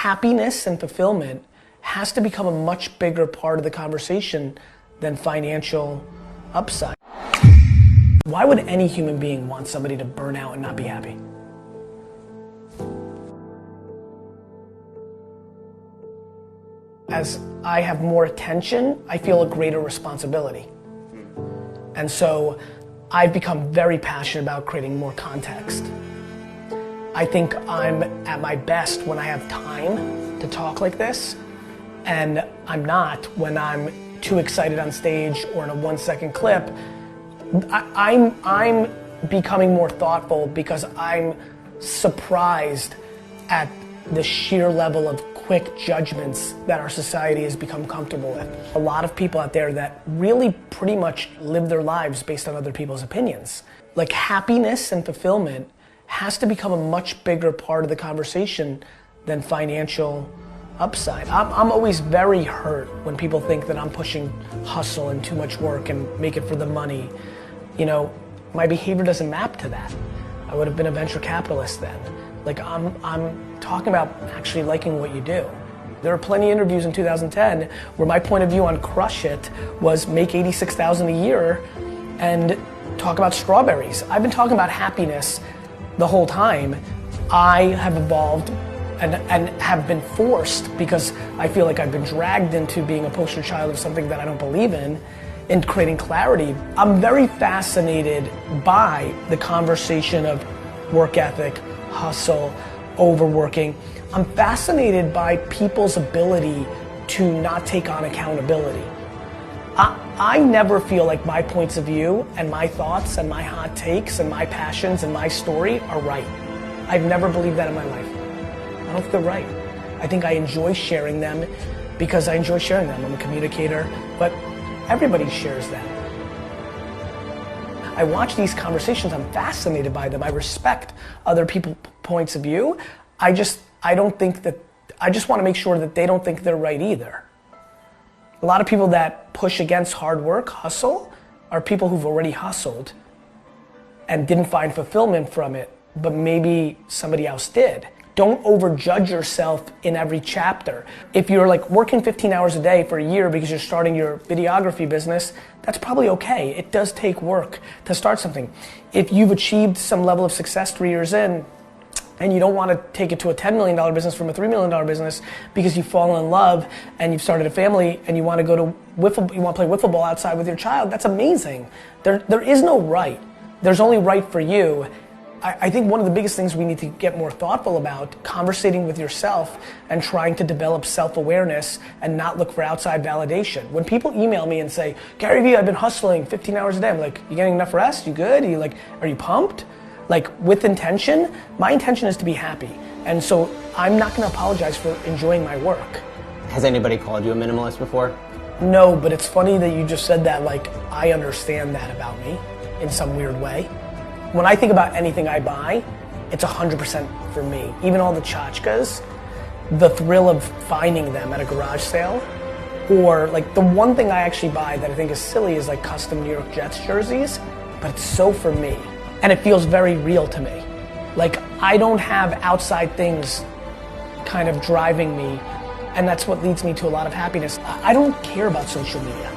happiness and fulfillment has to become a much bigger part of the conversation than financial upside. Why would any human being want somebody to burn out and not be happy? As I have more attention, I feel a greater responsibility. And so I've become very passionate about creating more context. I think I'm at my best when I have time to talk like this, and I'm not when I'm too excited on stage or in a 1-second clip. I'm becoming more thoughtful because I'm surprised at the sheer level of quick judgments that our society has become comfortable with. A lot of people out there that really pretty much live their lives based on other people's opinions. Like, happiness and fulfillment has to become a much bigger part of the conversation than financial upside. I'm always very hurt when people think that I'm pushing hustle and too much work and make it for the money. You know, my behavior doesn't map to that. I would have been a venture capitalist then. Like, I'm talking about actually liking what you do. There are plenty of interviews in 2010 where my point of view on Crush It was make $86,000 a year and talk about strawberries. I've been talking about happiness the whole time. I have evolved and have been forced, because I feel like I've been dragged into being a poster child of something that I don't believe in creating clarity. I'm very fascinated by the conversation of work ethic, hustle, overworking. I'm fascinated by people's ability to not take on accountability. I never feel like my points of view and my thoughts and my hot takes and my passions and my story are right. I've never believed that in my life. I don't think they're right. I think I enjoy sharing them because I enjoy sharing them. I'm a communicator, but everybody shares them. I watch these conversations, I'm fascinated by them. I respect other people's points of view. I just want to make sure that they don't think they're right either. A lot of people that push against hard work, hustle, are people who've already hustled and didn't find fulfillment from it, but maybe somebody else did. Don't overjudge yourself in every chapter. If you're like working 15 hours a day for a year because you're starting your videography business, that's probably okay. It does take work to start something. If you've achieved some level of success 3 years in, and you don't want to take it to a $10 million business from a $3 million business because you've fallen in love and you've started a family and you want to go to you want to play wiffle ball outside with your child, that's amazing. There is no right. There's only right for you. I think one of the biggest things we need to get more thoughtful about, conversating with yourself and trying to develop self-awareness and not look for outside validation. When people email me and say, Gary Vee, I've been hustling 15 hours a day, I'm like, you getting enough rest? You good? Are you pumped? Like, with intention, my intention is to be happy. And so I'm not going to apologize for enjoying my work. Has anybody called you a minimalist before? No, but it's funny that you just said that. Like, I understand that about me in some weird way. When I think about anything I buy, it's 100% for me. Even all the tchotchkes, the thrill of finding them at a garage sale, or like the one thing I actually buy that I think is silly is like custom New York Jets jerseys, but it's so for me. And it feels very real to me. Like, I don't have outside things kind of driving me, and that's what leads me to a lot of happiness. I don't care about social media.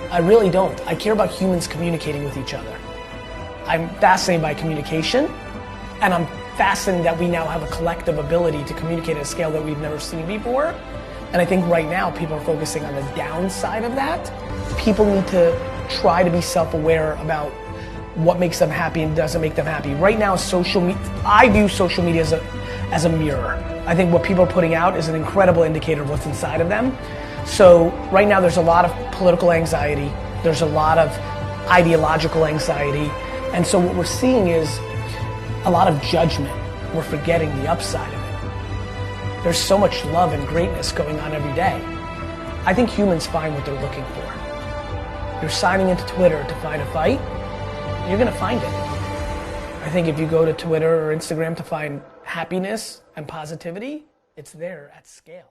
I really don't. I care about humans communicating with each other. I'm fascinated by communication, and I'm fascinated that we now have a collective ability to communicate at a scale that we've never seen before. And I think right now people are focusing on the downside of that. People need to try to be self-aware about what makes them happy and doesn't make them happy. Right now, I view social media as a mirror. I think what people are putting out is an incredible indicator of what's inside of them. So right now there's a lot of political anxiety. There's a lot of ideological anxiety. And so what we're seeing is a lot of judgment. We're forgetting the upside of it. There's so much love and greatness going on every day. I think humans find what they're looking for. You're signing into Twitter to find a fight, you're gonna find it. I think if you go to Twitter or Instagram to find happiness and positivity, it's there at scale.